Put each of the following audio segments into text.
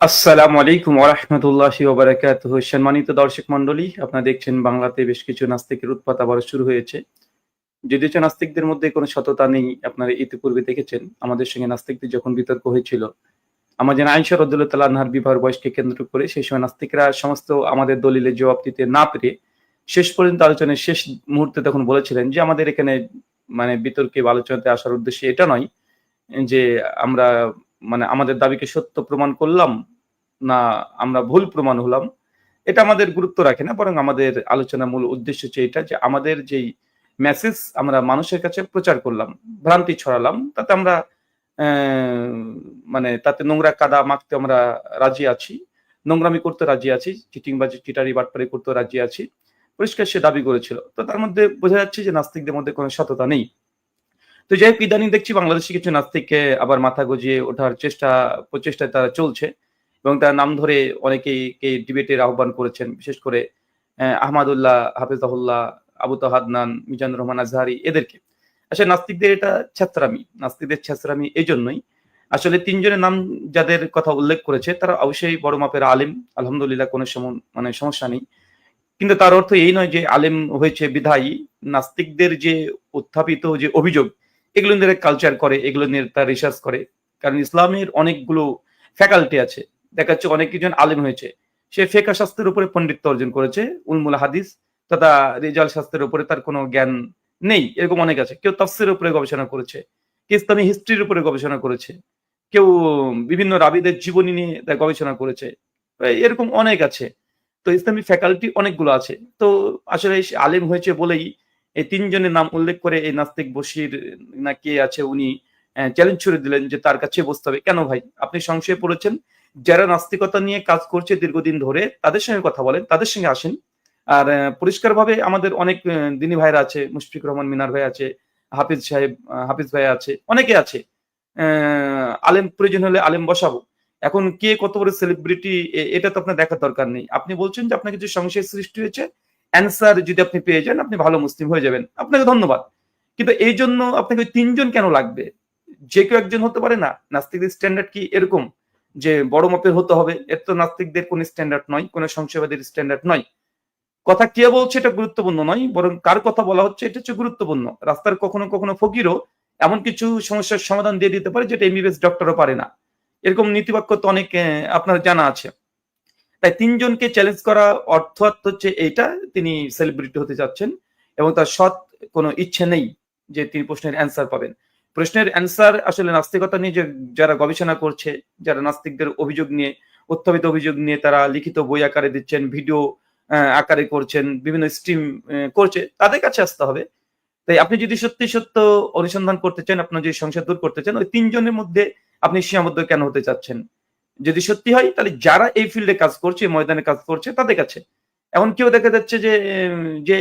আসসালামু আলাইকুম ওয়া রাহমাতুল্লাহি ওয়া বারাকাতুহু। সম্মানিত দর্শক মণ্ডলী, আপনারা দেখছেন বাংলাতে বেশ কিছু নাস্তিকের উৎপাত আবারও শুরু হয়েছে। যদিও নাস্তিকদের মধ্যে কোনো সততা নেই, আপনারা ইতিপূর্বে দেখেছেন আমাদের সঙ্গে নাস্তিকদের যখন বিতর্ক হয়েছিল, আমাদের আয়েশা রাদিয়াল্লাহু তাআলা আনহার বিবাহের বয়সকে কেন্দ্র করে সেই সময় নাস্তিকরা সমস্ত আমাদের দলিলের জবাব দিতে না পেরে শেষ পর্যন্ত আলোচনার শেষ মুহূর্তে তখন বলেছিলেন যে, "আমাদের এখানে বিতর্কে বা আলোচনাতে আসার উদ্দেশ্য এটা নয় যে আমরা আমাদের দাবিকে সত্য প্রমাণ করলাম, না আমরা ভুল প্রমাণ হলাম। এটা আমাদের গুরুত্ব রাখে না। বরং আমাদের আলোচনার মূল উদ্দেশ্য হচ্ছে এটা যে আমাদের যেই মেসেজ আমরা মানুষের কাছে প্রচার করলাম, ভ্রান্তি ছড়ালাম, তাতে আমরা অ্যা তাতে নোংরা কাদা মাখতে আমরা রাজি আছি। নোংরামি করতে রাজি আছি। চিটিংবাজি, চিটারি, বাটপারি করতেও রাজি আছি।" পরিষ্কার সে দাবি করেছিল। তো তার মধ্যে বোঝা যাচ্ছে যে নাস্তিকদের মধ্যে কোনো সততা নেই। তো যাই হোক, ইদানিং দেখছি বাংলাদেশে কিছু নাস্তিককে আবার মাথা গজিয়ে ওঠার প্রচেষ্টায় তারা চলছে এবং তার নাম ধরে অনেকেইকে ডিবেটের আহ্বান করেছেন। বিশেষ করে আহমাদুল্লাহ, হাফেজাহুল্লাহ, আবু তোহা আদনান, মিজানুর রহমান আজহারী এদেরকে। আসলে নাস্তিকদের এটা ছ্যাচরামি। নাস্তিকদের ছ্যাচরামি এজন্যই, আসলে ৩ জনের নাম যাদের কথা উল্লেখ করেছে তারা অবশ্যই বড় মাপের আলেম। আলহামদুলিল্লাহ, কোনো সমস্যা নেই। কিন্তু তার অর্থ এই নয় যে আলেম হয়েছে বিধায়ী নাস্তিকদের যে উত্থাপিত যে অভিযোগ, এগুলো নিয়ে কালচার করে, এগুলো নিয়ে তারা রিসার্চ করে। কারণ ইসলামের অনেকগুলো ফ্যাকাল্টি আছে। দেখা যাচ্ছে অনেক কিছু আলেম হয়েছে। সে ফিকহ শাস্ত্রের উপরে পণ্ডিত্য অর্জন করেছে, উলমুল হাদিস তথা রিজাল শাস্ত্রের উপরে তার কোনো জ্ঞান নেই। এরকম অনেক আছে। কেউ তাফসীরের উপরে গবেষণা করেছে, কেউ ইসলামী হিস্ট্রির উপরে গবেষণা করেছে, কেউ বিভিন্ন রাবীদের জীবনী নিয়ে তার গবেষণা করেছে। এরকম অনেক আছে। তো ইসলামী ফ্যাকাল্টি অনেকগুলো আছে। তো আসলে সে আলেম হয়েছে বলেই এই ৩ জনের নাম উল্লেখ করে এই নাস্তিক বশির না কে আছে উনি চ্যালেঞ্জ ছুড়ে দিলেন যে তার কাছে বসতে হবে। কেন ভাই? আপনি সংশয়ে পড়েছেন? যারা নাস্তিকতা নিয়ে কাজ করছে দীর্ঘদিন ধরে তাদের সঙ্গে কথা বলেন, তাদের সঙ্গে আসেন। আর পরিষ্কারভাবে আমাদের অনেক দিনী ভাইরা আছে, মুশফিকুর রহমান মিনার ভাই আছে, হাফিজ সাহেব হাফিজ ভাই আছে, অনেকে আছে। আলেম প্রয়োজন হলে আলেম বসাবো। এখন কে কত বড় সেলিব্রিটি এটা তো আপনার দেখার দরকার নেই। আপনি বলছেন যে আপনার কিছু সংশয়ের সৃষ্টি হয়েছে। অ্যান্সার যদি আপনি পেয়ে যান, আপনি ভালো মুসলিম হয়ে যাবেন। আপনাকে ধন্যবাদ। কিন্তু এইজন্য আপনাকে ওই ৩ জন কেন লাগবে? যে কেউ একজন হতে পারে না? নাস্তিকদের স্ট্যান্ডার্ড কি এরকম? যে বড় মাপের হতে হবে? এর তো নাস্তিকদের কোন স্ট্যান্ডার্ড নয়, কোন সংশয়বাদীর স্ট্যান্ডার্ড নয়। কথা কে বলছে এটা গুরুত্বপূর্ণ নয়, বরং কার কথা বলা হচ্ছে এটা হচ্ছে গুরুত্বপূর্ণ। রাস্তার কখনো ফকিরও এমন কিছু সমস্যার সমাধান দিয়ে দিতে পারে যেটা এমবিবিএস ডক্টরও পারে না। এরকম নীতিবাক্য তো অনেক আপনার জানা আছে। তাই ৩ জনকে চ্যালেঞ্জ করা অর্থাৎ হচ্ছে এইটা, তিনি সেলিব্রিটি হতে যাচ্ছেন এবং তার সৎ কোনো ইচ্ছে নেই যে তিনি প্রশ্নের অ্যান্সার পাবেন। প্রশ্নের অ্যান্সার আসলে নাস্তিকতা নিয়ে যে যারা গবেষণা করছে, যারা নাস্তিকদের অভিযোগ নিয়ে, উত্থাপিত অভিযোগ নিয়ে তারা লিখিত বই আকারে দিচ্ছেন, ভিডিও আকারে করছেন, বিভিন্ন স্ট্রিম করছে, তাদের কাছে আসতে হবে। তাই আপনি যদি সত্য অনুসন্ধান করতে চান, আপনার যদি সংশয় দূর করতে চান, ওই ৩ জনের মধ্যে আপনি সীমাবদ্ধ কেন হতে চাচ্ছেন? যদি সত্যি হয় তাহলে যারা এই ফিল্ডে কাজ করছে, ময়দানে কাজ করছে তাদের কাছে। এমন কেউ দেখা যাচ্ছে যে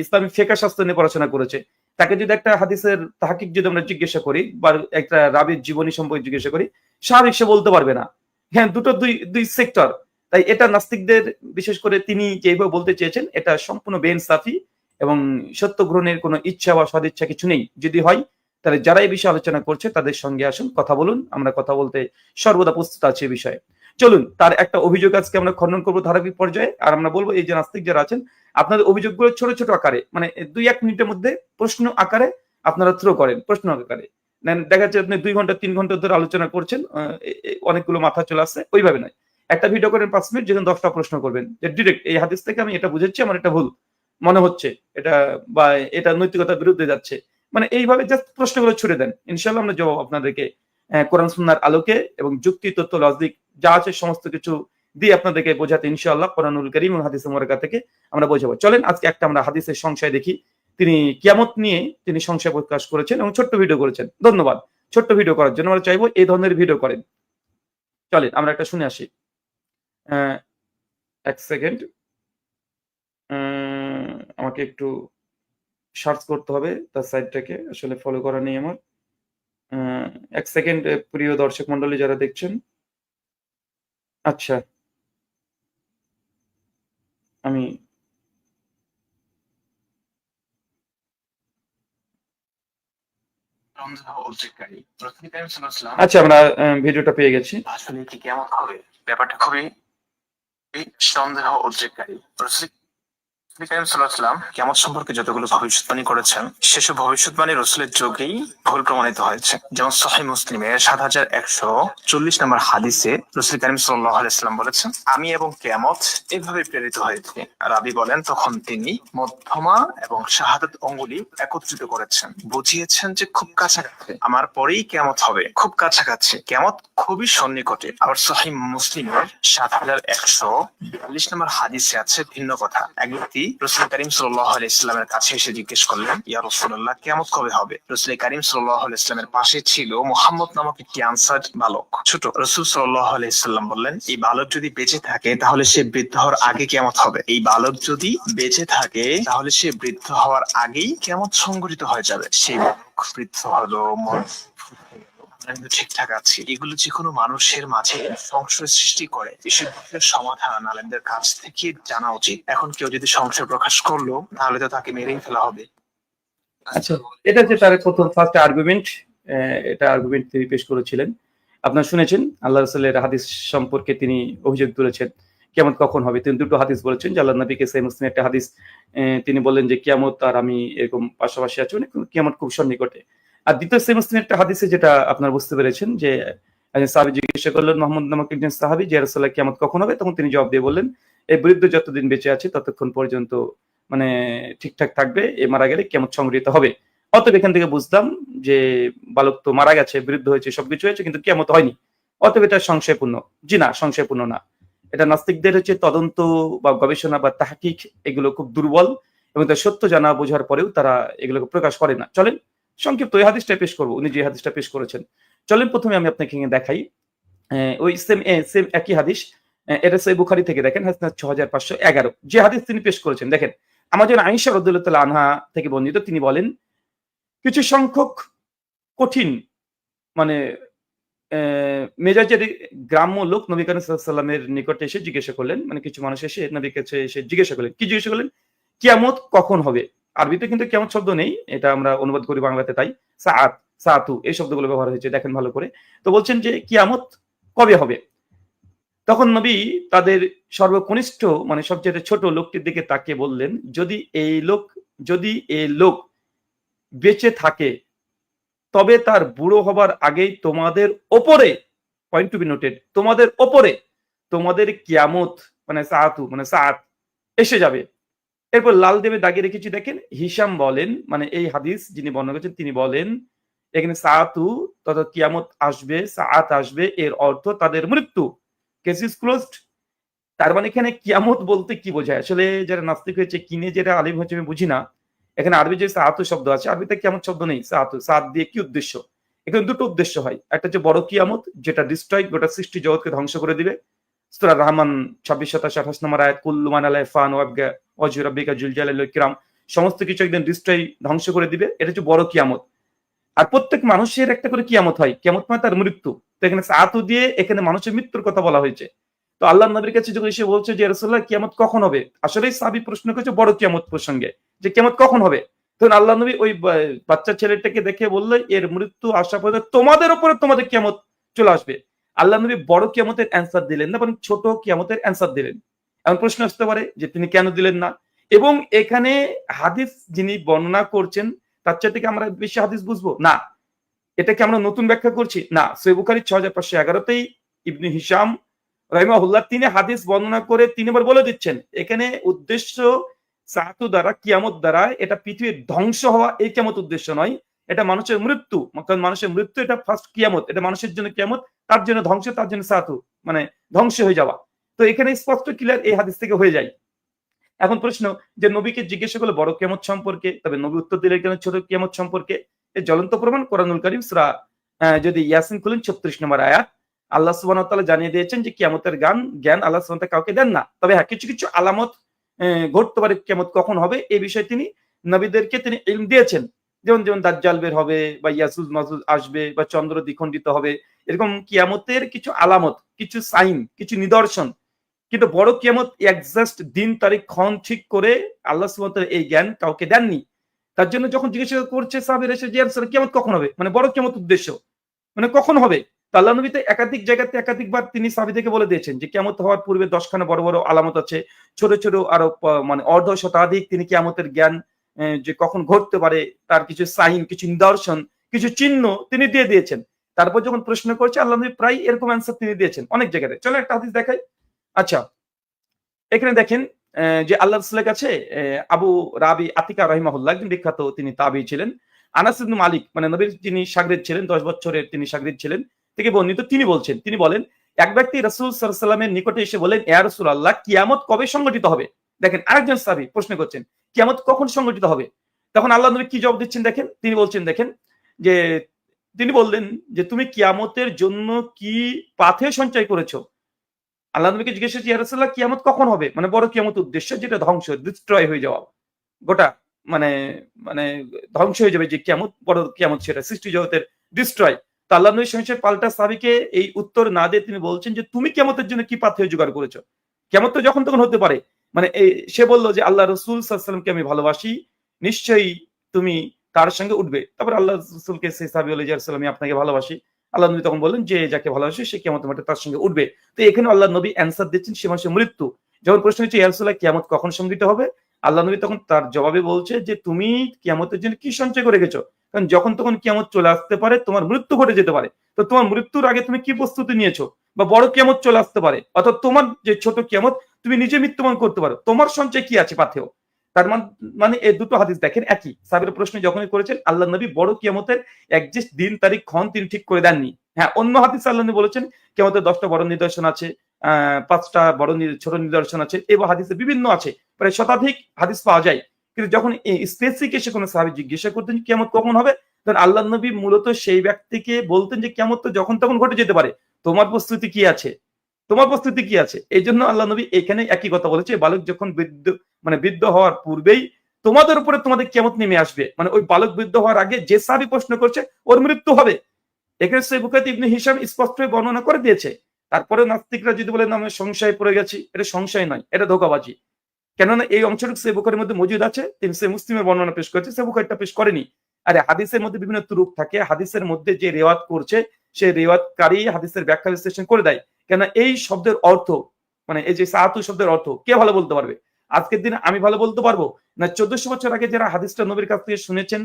ইসলামিক ফিকহ শাস্ত্র নিয়ে পড়াশোনা করেছে। তাকে যদি একটা হাদিসের তাহকিক যদি আমরা জিজ্ঞাসা করি বা একটা রাবীর জীবনী সম্পর্কে জিজ্ঞাসা করি, স্বাভাবিক সে বলতে পারবে না। হ্যাঁ, দুটো দুই সেক্টর। তাই এটা নাস্তিকদের, বিশেষ করে তিনি যেভাবে বলতে চেয়েছেন এটা সম্পূর্ণ বেইনসাফি এবং সত্য গ্রহণের কোনো ইচ্ছা বা সদিচ্ছা কিছু নেই। যদি হয় তাহলে যারা এই বিষয়ে আলোচনা করছে তাদের সঙ্গে আসুন, কথা বলুন। আমরা কথা বলতে সর্বদা প্রস্তুত আছি এ বিষয়ে। চলুন, তার একটা অভিযোগ আজকে আমরা খণ্ডন করব ধারাবাহিক পর্যায়ে। আর আমরা বলব এই যে নাস্তিক যারা আছেন, আপনাদের অভিযোগগুলো ছোট আকারে ২-১ মিনিটের মধ্যে প্রশ্ন আকারে আপনারা থ্রো করেন। প্রশ্ন আকারে। দেখা যাচ্ছে আপনি ২ ঘন্টা ৩ ঘন্টা ধরে আলোচনা করছেন। আ এ এ অনেকগুলো মাথা চলে আসছে। ওইভাবে নয়। একটা ভিডিও করেন ৫ মিনিট, যেখানে ১০ টা প্রশ্ন করবেন। যে ডিরেক্ট এই হাদিস থেকে আমি এটা বুঝেছি, আমার এটা ভুল মনে হচ্ছে। এটা বা এটা নৈতিকতার বিরুদ্ধে যাচ্ছে। এইভাবে জাস্ট প্রশ্নগুলো ছুড়ে দেন। ইনশাআল্লাহ আমরা জবাব আপনাদেরকে কোরআন সুন্নাহর আলোকে এবং যুক্তি, তথ্য, লজিক যা আছে সমস্ত কিছু দিয়ে আপনাদেরকে বোঝাতে ইনশাআল্লাহ কোরআনুল কারীম এবং হাদিসে মুবারাকা থেকে আমরা বোঝাবো। চলেন আজকে একটা আমরা হাদিসের সংশয় দেখি। তিনি কিয়ামত নিয়ে সংশয় প্রকাশ করেছেন এবং ছোট্ট ভিডিও করেছেন। ধন্যবাদ। ছোট্ট ভিডিও করার জন্য আমরা চাইবো এই ধরনের ভিডিও করেন। চলেন আমরা একটা শুনে আসি। অ্যা ১ সেকেন্ড। আমাকে একটু সার্চ করতে হবে তার সাইটটাকে। আসলে ফলো করা নেই আমার। আ ১ সেকেন্ড, প্রিয় দর্শক মন্ডলী যারা দেখছেন। আচ্ছা, আমি আচ্ছা, আমরা ভিডিওটা পেয়ে গেছি। আসলে কি কিয়ামত হবে? ব্যাপারটা খুবই সন্দেহ উদ্রেককারী। রাসূল কারীম সাল্লাল্লাহু আলাইহি ওয়াসাল্লাম কিয়ামত সম্পর্কে যতগুলো ভবিষ্যৎবাণী করেছেন সেসব ভবিষ্যৎবাণী রাসূলের যুগেই ভুল প্রমাণিত হয়েছে। যেমন সহিহ মুসলিমের ৭১৪০ নম্বর হাদিসে রাসূল কারীম সাল্লাল্লাহু আলাইহি ওয়াসাল্লাম বলেছেন, আমি এবং কিয়ামত এভাবে প্রেরিত হয়েছে। রাবী বলেন, তখন তিনি মধ্যমা এবং শাহাদাত অঙ্গুলি একত্রিত করেছেন, বুঝিয়েছেন যে খুব কাছাকাছি, আমার পরেই কিয়ামত হবে, খুব কাছাকাছি, কিয়ামত খুবই সন্নিকটে। আবার সহিহ মুসলিমের ৭১৪২ নম্বর হাদিসে আছে ভিন্ন কথা। এক ব্যক্তি রাসূল কারীম সাল্লাল্লাহু আলাইহি ওয়াসাল্লামের কাছে এসে জিজ্ঞেস করলেন, ইয়া রাসূলুল্লাহ, কিয়ামত কবে হবে? রাসূল কারীম সাল্লাল্লাহু আলাইহি ওয়াসাল্লামের পাশে ছিল মুহাম্মদ নামক একটি আনসার বালক, ছোট। রাসূল সাল্লাল্লাহু আলাইহি ওয়াসাল্লাম বললেন, এই বালক যদি বেঁচে থাকে তাহলে সে বৃদ্ধ হওয়ার আগে কিয়ামত হবে। এই বালক যদি বেঁচে থাকে তাহলে সে বৃদ্ধ হওয়ার আগেই কিয়ামত সংঘটিত হয়ে যাবে। সেই বালক বৃদ্ধ হলো, কিন্তু ঠিকঠাক আছে। এগুলো যে কোনো মানুষের মাঝে সংশয় সৃষ্টি করে, এসব বিষয়ের সমাধান আলেমদের কাছ থেকে জানা উচিত। এখন কেউ যদি সংশয় প্রকাশ করলো তাহলে তো তাকে মেরেই ফেলা হবে। আচ্ছা, এটা যে তার প্রথম ফার্স্ট আর্গুমেন্ট, এটা আর্গুমেন্ট তিনি পেশ করেছিলেন। আপনারা শুনেছেন আল্লাহ রাসূলের হাদিস সম্পর্কে তিনি অভিযোগ তুলেছেন কিয়ামত কখন হবে। তিনি দুটো হাদিস বলেছেন যে আল্লাহর নবীকে সহিহ মুসলিমের একটা হাদিস তিনি বললেন যে কিয়ামত আর আমি এরকম পাশাপাশি আছি, মানে কিয়ামত খুব সন্নিকটে। আর দ্বিতীয় সহিহ মুসলিমের একটা হাদিসে যেটা আপনারা বুঝতে পেরেছেন যে একজন সাহাবী জিজ্ঞাসা করলেন মোহাম্মদ নামক একজন সাহাবী, যে ইয়া রাসূলুল্লাহ কিয়ামত কখন হবে? তখন তিনি জবাব দিয়ে বললেন, এই বৃদ্ধ যতদিন বেঁচে আছে ততক্ষণ পর্যন্ত মানে ঠিকঠাক থাকবে, এ মারা গেলে কিয়ামত সংঘটিত হবে। অতএব এখান থেকে বুঝলাম যে বালক তো মারা গেছে, বৃদ্ধ হয়েছে, সবকিছু হয়েছে, কিন্তু কিয়ামত হয়নি। অতএব এটা সংশয়পূর্ণ। জি না, সংশয়পূর্ণ না। এটা নাস্তিকদের হচ্ছে তদন্ত বা গবেষণা বা তাহকিক এগুলো খুব দুর্বল, এবং তার সত্য জানা বোঝার পরেও তারা এগুলোকে প্রকাশ করে না। চলেন সংক্ষিপ্ত এই হাদিসটা পেশ করবো, উনি যে হাদিসটা পেশ করেছেন। চলেন প্রথমে আমি আপনাকে দেখাই ওই সেম একই হাদিস। এটা সহিহ বুখারী থেকে দেখেন, হাদিস ৬৫১১ যে হাদিস তিনি পেশ করেছেন। দেখেন, আমাদের আয়েশা রাদিয়াল্লাহু তাআলা আনহা থেকে বর্ণিত, তিনি বলেন, কিছু সংখ্যক কঠিন মানে মেজাজের গ্রাম্য লোক নবী করিম সাল্লাল্লাহু আলাইহি ওয়াসাল্লামের নিকটে এসে জিজ্ঞাসা করলেন, মানে কিছু মানুষ এসে নবীর কাছে এসে জিজ্ঞাসা করলেন, কি জিজ্ঞাসা করলেন? কিয়ামত কখন হবে? আরবিতে কিন্তু কিয়ামত শব্দ নেই, এটা আমরা অনুবাদ করি বাংলাতে, তাই সাআত, সাআতু এই শব্দগুলো ব্যবহার হয়েছে, দেখেন ভালো করে। তো বলছেন যে কিয়ামত কবে হবে? তখন নবী তাদের সর্বকনিষ্ঠ মানে সবচেয়ে ছোট লোকটির দিকে তাকিয়ে বললেন, যদি এই লোক বেঁচে থাকে তবে তার বুড়ো হবার আগেই তোমাদের ওপরে, পয়েন্ট টু বি নোটেড, তোমাদের ওপরে তোমাদের কিয়ামত মানে সাআতু মানে সাআত এসে যাবে। এরপর লাল দেবে দাগিয়ে রেখেছি, দেখেন হিশাম বলেন, মানে এই হাদিস যিনি বর্ণনা করেছেন তিনি বলেন এখানে সাআতু তথা কিয়ামত আসবে, সাআত আসবে, এর অর্থ তাদের মৃত্যু। Case is closed. তার মানে এখানে কিয়ামত বলতে কি বোঝায়? আসলে যারা নাস্তিক হয়েছে, কিনে যেটা আলিম হয়েছে আমি বুঝি না। এখানে আরবি যে সাআতু শব্দ আছে, আরবিতে কিয়ামত শব্দ নেই। সাআতু, সাআত দিয়ে কি উদ্দেশ্য? এখানে দুটো উদ্দেশ্য হয়। একটা হচ্ছে বড় কিয়ামত, যেটা ডিস্ট্রয়, গোটা সৃষ্টি জগৎকে ধ্বংস করে দিবে। সূরা রহমান ২৬-২৭ নম্বর আয়াত, কুল্লু মান আলাইহা ফান ওয়াবকা ওয়াজহু রাব্বিকা যুল জালালি ওয়াল ইকরাম, সমস্ত কিছু একদিন ডিস্ট্রয় ধ্বংস করে দিবে। এটা হচ্ছে বড় কিয়ামত। আর প্রত্যেক মানুষের একটা করে কিয়ামত হয়, কিয়ামত মানে তার মৃত্যু। তো এখানে সাআতু দিয়ে এখানে মানুষের মৃত্যুর কথা বলা হয়েছে। তো আল্লাহর নবীর কাছে যখন এসে বলছে যে রাসূলুল্লাহ কিয়ামত কখন হবে, আসলেই সাহাবী প্রশ্ন করেছে বড় কিয়ামত প্রসঙ্গে, যে কিয়ামত কখন হবে। তখন আল্লাহ নবী ওই বাচ্চা ছেলেটাকে দেখে বললেন, এর মৃত্যু আসা পর্যন্ত তোমাদের উপরে তোমাদের কিয়ামত চলে আসবে। আল্লাহ নবী বড় কিয়ামতের অ্যান্সার দিলেন না, বরং ছোট কিয়ামতের অ্যান্সার দিলেন। এমন প্রশ্ন আসতে পারে যে তিনি কেন দিলেন না। এবং এখানে হাদিস যিনি বর্ণনা করছেন তার চাইতে কি আমরা বেশি হাদিস বুঝবো? না। এটাকে আমরা নতুন ব্যাখ্যা করছি? না। সহিহ বুখারী ৬৫১১তেই ইবনে হিশাম রাহিমাহুল্লাহ তিনি হাদিস বর্ণনা করে তিনবার বলে দিচ্ছেন, এখানে উদ্দেশ্য সাআতু দ্বারা, কিয়ামত দ্বারা এটা পৃথিবীর ধ্বংস হওয়া, এই কিয়ামত উদ্দেশ্য নয়। এটা মানুষের মৃত্যু। কারণ মানুষের মৃত্যু এটা ফার্স্ট কিয়ামত। এটা মানুষের জন্য কিয়ামত, তার জন্য ধ্বংস, তার জন্য সাআতু মানে ধ্বংস হয়ে যাওয়া। তো এখানে স্পষ্ট ক্লিয়ার এই হাদিস থেকে হয়ে যায়। এখন প্রশ্ন, যে নবীকে জিজ্ঞাসা করলো বড় কিয়ামত সম্পর্কে, তবে নবী উত্তর দিলেন কেন ছোট কিয়ামত সম্পর্কে? এই জ্বলন্ত প্রমাণ কোরআনুল কারীম সূরা যদি ইয়াসিন খুলেন ৩৬ নম্বর আয়াত, আল্লাহ সুবহানাহু ওয়া তাআলা জানিয়ে দিয়েছেন যে কিয়ামতের জ্ঞান আল্লাহ সুবহানাহু ওয়া তাআলা কাউকে দেন না। তবে হ্যাঁ, কিছু কিছু আলামত ঘটতে পারে কিয়ামত কখন হবে, এই বিষয়ে তিনি নবীদেরকে তিনি ইলম দিয়েছেন। যেমন দাজ্জাল বের হবে, বা ইয়াজুজ মাজুজ আসবে, বা চন্দ্র দ্বিখণ্ডিত হবে। এরকম কিয়ামতের কিছু আলামত, কিছু সাইন, কিছু নিদর্শন। কিন্তু বড় কিয়ামত এক্সাক্ট দিন তারিখ ক্ষণ ঠিক করে আল্লাহ সুবহানাহু ওয়া তাআলা এই জ্ঞান কাউকে দেননি। তার জন্য যখন জিজ্ঞাসা করছে সাহাবীরা এসে যে রাসূলুল্লাহ কিয়ামত কখন হবে, মানে বড় কিয়ামত উদ্দেশ্য, মানে কখন হবে? তো আল্লাহ নবী তো একাধিক জায়গাতে একাধিকবার তিনি সাহাবীদেরকে বলে দিয়েছেন যে কিয়ামত হওয়ার পূর্বে 10খানা বড় বড় আলামত আছে, ছোট ছোট আরো মানে অর্ধ শতাধিক তিনি কিয়ামতের জ্ঞান যে কখন ঘটতে পারে তার কিছু সাইন, কিছু নিদর্শন, কিছু চিহ্ন তিনি দিয়ে দিয়েছেন। তারপর যখন প্রশ্ন করছে আল্লাহ নবী প্রায় এরকম অ্যান্সার তিনি দিয়েছেন অনেক জায়গাতে। চলো একটা হাদিস দেখাই। আচ্ছা, এখানে দেখেন যে আল্লাহ রাসূলের কাছে আবু রাবি আতিকা রাহিমাহুল্লাহ একজন বিখ্যাত তিনি তাবী ছিলেন। আনাস ইবনে মালিক মানে নবীর যিনি শাগির্দ ছিলেন, 10 বছরের তিনি শাগির্দ ছিলেন, থেকে বর্ণিত তিনি বলছেন, তিনি বলেন এক ব্যক্তি রাসূল সাল্লাল্লাহু আলাইহি ওয়াসাল্লামের নিকটে এসে বলেন, ইয়া রাসূলুল্লাহ কিয়ামত কবে সংঘটিত হবে? দেখেন আরেকজন সাহাবী প্রশ্ন করছেন, কিয়ামত কখন সংঘটিত হবে? তখন আল্লাহ নবী কি জবাব দিচ্ছেন দেখেন, তিনি বলছেন দেখেন যে তিনি বললেন যে তুমি কিয়ামতের জন্য কি পাথেয় সঞ্চয় করেছো? আল্লাহ নবীকে জিজ্ঞেস করছি, ইয়া রাসূলুল্লাহ কিয়ামত কখন হবে? মানে বড় কিয়ামত উদ্দেশ্য যেটা ধ্বংস, ডিস্ট্রয় হয়ে যাওয়া। গোটা মানে মানে ধ্বংস হয়ে যাবে যে কিয়ামত, বড় কিয়ামত সেটা সৃষ্টি জগতের ডিস্ট্রয়। তো আল্লাহ নবী সঙ্গে পাল্টা সাহাবীকে এই উত্তর না দিয়ে তিনি বলছেন যে তুমি কিয়ামতের জন্য কি পাথেয় জোগাড় করেছো? কিয়ামত তো যখন তখন হতে পারে। মানে সে বলল যে আল্লাহ রাসূল সাল্লাল্লাহু আলাইহি ওয়াসাল্লামকে আমি ভালোবাসি, নিশ্চয়ই তুমি তার সঙ্গে উঠবে। তারপর আল্লাহ রাসূলকে সেই সাহাবী বলে, ইয়া রাসূলুল্লাহ আমি আপনাকে ভালোবাসি। আল্লাহ নবী তখন বললেন যে যাকে ভালোবাসে সে কিয়ামতের মাঠে তার সঙ্গে উঠবে। তো এখানে আল্লাহ নবী অ্যান্সার দিচ্ছেন সে মানুষের মৃত্যু। যখন প্রশ্ন হচ্ছে ইয়া রাসূলুল্লাহ কিয়ামত কখন সংঘটিত হবে? আল্লাহ নবী তখন তার জবাবে বলছে যে তুমি কিয়ামতের জন্য কি সঞ্চয় করে রেখেছো? কারণ যখন তখন কিয়ামত চলে আসতে পারে, তোমার মৃত্যু ঘটে যেতে পারে। তো তোমার মৃত্যুর আগে তুমি কি প্রস্তুতি নিয়েছো? বা বড় কিয়ামত চলে আসতে পারে, অর্থাৎ তোমার যে ছোট কিয়ামত তুমি নিজে মৃত্যুবরণ করতে পারো, তোমার সঞ্চয় কি আছে পাথেয়? তার মানে এই দুটো হাদিস দেখেন একই। সাহাবীরা প্রশ্ন যখনই করেছেন আল্লাহ নবী বড় কিয়ামতের একজিস্ট দিন তারিখ ক্ষণ তিনি ঠিক করে দেননি। হ্যাঁ, অন্য হাদিসে আল্লাহ নবী বলেছেন কিয়ামতের 10টা বড় নিদর্শন আছে, 5টা বড় ছোট নিদর্শন আছে, এবং হাদিসে বিভিন্ন আছে, প্রায় শতাধিক হাদিস পাওয়া যায়। কিন্তু যখন স্পেসিফিক এসে কোনো সাহাবী জিজ্ঞাসা করতেন কিয়ামত কখন হবে, তখন আল্লাহ নবী মূলত সেই ব্যক্তিকে বলতেন যে কিয়ামত তো যখন তখন ঘটে যেতে পারে, তোমার প্রস্তুতি কি আছে? তোমার প্রস্তুতি কি আছে? এই জন্য আল্লাহ নবী এখানে একই কথা বলেছে, বালক যখন বৃদ্ধ হওয়ার পূর্বেই তোমাদের উপরে তোমাদের কিয়ামত নেমে আসবে। মানে ওই বালক বৃদ্ধ হওয়ার আগে যে সাহাবী প্রশ্ন করছে ওর মৃত্যু হবে। এখানে সহিহ বুখারীতে ইবনে হিশাম স্পষ্টভাবে বর্ণনা করে দিয়েছে। তারপরে নাস্তিকরা যদি বলেন আমরা সংশয়ে পড়ে গেছি, এটা সংশয় নয়, এটা ধোঁকাবাজি। কেননা এই অংশটুকু সহিহ বুখারীর মধ্যে মজুদ আছে, তিনি সহিহ মুসলিমের বর্ণনা পেশ করেছে, সহিহ বুখারীটা পেশ করেনি। আরে হাদিসের মধ্যে বিভিন্ন তুরুক থাকে, হাদিসের মধ্যে যে রিওয়ায়াত করছে সেই রিওয়ায়াতকারী হাদিসের ব্যাখ্যা বিশ্লেষণ করে দেয়। কেন এই শব্দের অর্থ মানে এই যে সাআতু শব্দের অর্থ কে ভালো বলতে পারবে? আজকের দিনে আমি ভালো বলতে পারবো না? 1400 বছর আগে যারা হাদিসটা নবীর কাছ থেকে শুনেছেন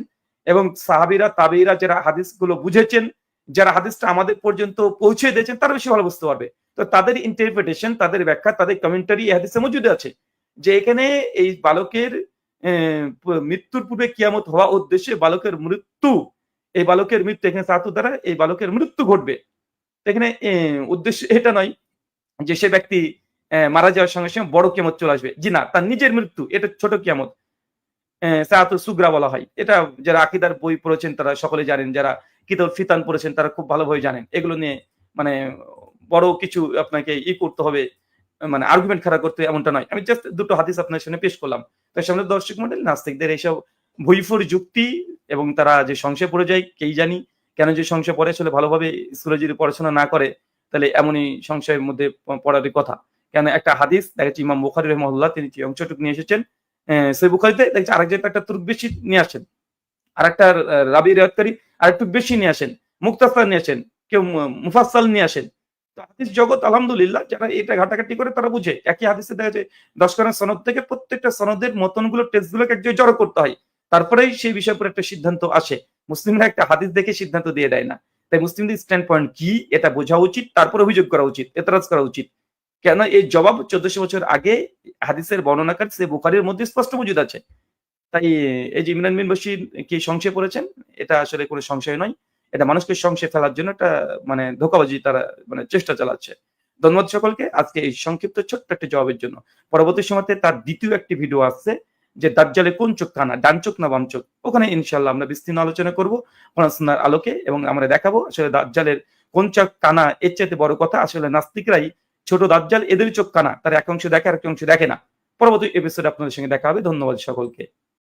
এবং সাহাবীরা তাবেঈরা যারা হাদিসগুলো বুঝেছেন, যারা হাদিসটা আমাদের পর্যন্ত পৌঁছে দিয়েছেন তারা বেশি ভালো বুঝতে পারবে। তো তাদের ইন্টারপ্রিটেশন, তাদের ব্যাখ্যা, তাদের কমেন্টারি এই হাদিসে মজুদ আছে যে এখানে এই বালকের মৃত্যুর পূর্বে কিয়ামত হওয়া উদ্দেশ্যে বালকের মৃত্যু, এই বালকের মৃত্যু এখানে সাআতু দ্বারা এই বালকের মৃত্যু ঘটবে। এখানে উদ্দেশ্য এটা নয় যে সে ব্যক্তি মারা যাওয়ার সঙ্গে সঙ্গে বড় কিয়ামত চলে আসবে। জি না, তার নিজের মৃত্যু, এটা ছোট কিয়ামত। সাআতুল সুগরা বলা হয়। এটা যারা আকীদার বই পড়েছেন তারা সকলে জানেন, যারা কিতাবুল ফিতান পড়েছেন তারা খুব ভালোভাবে জানেন। এগুলো নিয়ে মানে বড় কিছু আপনাকে করতে হবে, মানে আর্গুমেন্ট খাড়া করতে এমনটা নয়। আমি জাস্ট দুটো হাদিস আপনার সামনে পেশ করলাম। তো সামনে দর্শক মণ্ডলী, নাস্তিকদের এইসব ভুইফুর যুক্তি এবং তারা যে সংশয়ে পড়ে যায় কেই জানি কেন যে সংশয়ে পড়ে, আসলে ভালোভাবে স্কুলে যদি পড়াশোনা না করে তাহলে এমনই সংশয়ের মধ্যে পড়ারই কথা। কেন একটা হাদিস দেখেছি ইমাম বুখারী রাহিমাহুল্লাহ তিনি যে অংশটুকু নিয়ে এসেছেন সহিহ বুখারীতে, দেখছি আরেক জায়গায় একটা তুরুক বেশি নিয়ে আসেন, আরেকটা রাবী রিওয়ায়াতকারী আরেকটু বেশি নিয়ে আসেন, মুক্তাসার নিয়ে আসেন, কেউ মুফাসসাল নিয়ে আসেন। তো হাদিস জগৎ আলহামদুলিল্লাহ যারা এটা ঘাটাঘাটি করে তারা বুঝে। একই হাদিসে দেখা যায় 10খানা সনদ থেকে প্রত্যেকটা সনদের মতনগুলো টেক্সটগুলোকে এক জায়গায় জড়ো করতে হয়, তারপরেই সেই বিষয়ের উপর একটা সিদ্ধান্ত আসে। মুসলিমরা একটা হাদিস দেখে সিদ্ধান্ত দিয়ে দেয় না। তাই মুসলিমদের স্ট্যান্ড পয়েন্ট কি এটা বোঝা উচিত, তারপরে অভিযোগ করা উচিত, এতরাজ করা উচিত। কেন এই জবাব 1400 বছর আগে হাদিসের বর্ণনাকার সহিহ বুখারীর মধ্যে স্পষ্ট মজুদ আছে। তাই এই যে ইমরান বিন বশির কি সংশয়ে পড়েছেন, এটা আসলে কোনো সংশয় নয়। এটা মানুষকে সংশয়ে ফেলার জন্য একটা মানে ধোঁকাবাজি তারা মানে চেষ্টা চালাচ্ছে। ধন্যবাদ সকলকে আজকে এই সংক্ষিপ্ত ছোট্ট একটা জবাবের জন্য। পরবর্তী সময়তে তার দ্বিতীয় একটি ভিডিও আসছে যে দাজ্জালের কোন চোখ কানা, ডান চোখ না বাম চোখ। ওখানে ইনশাআল্লাহ আমরা বিস্তীর্ণ আলোচনা করব কোরআন সুন্নাহর আলোকে, এবং আমরা দেখাবো আসলে দাজ্জালের কোন চোখ কানা। এর চাইতে বড় কথা আসলে নাস্তিকরাই ছোট দাজ্জাল, এদের চোখ কানা, তার এক অংশ দেখে আর এক অংশ দেখে না। পরবর্তী এপিসোডে আপনাদের সঙ্গে দেখা হবে। ধন্যবাদ সকলকে।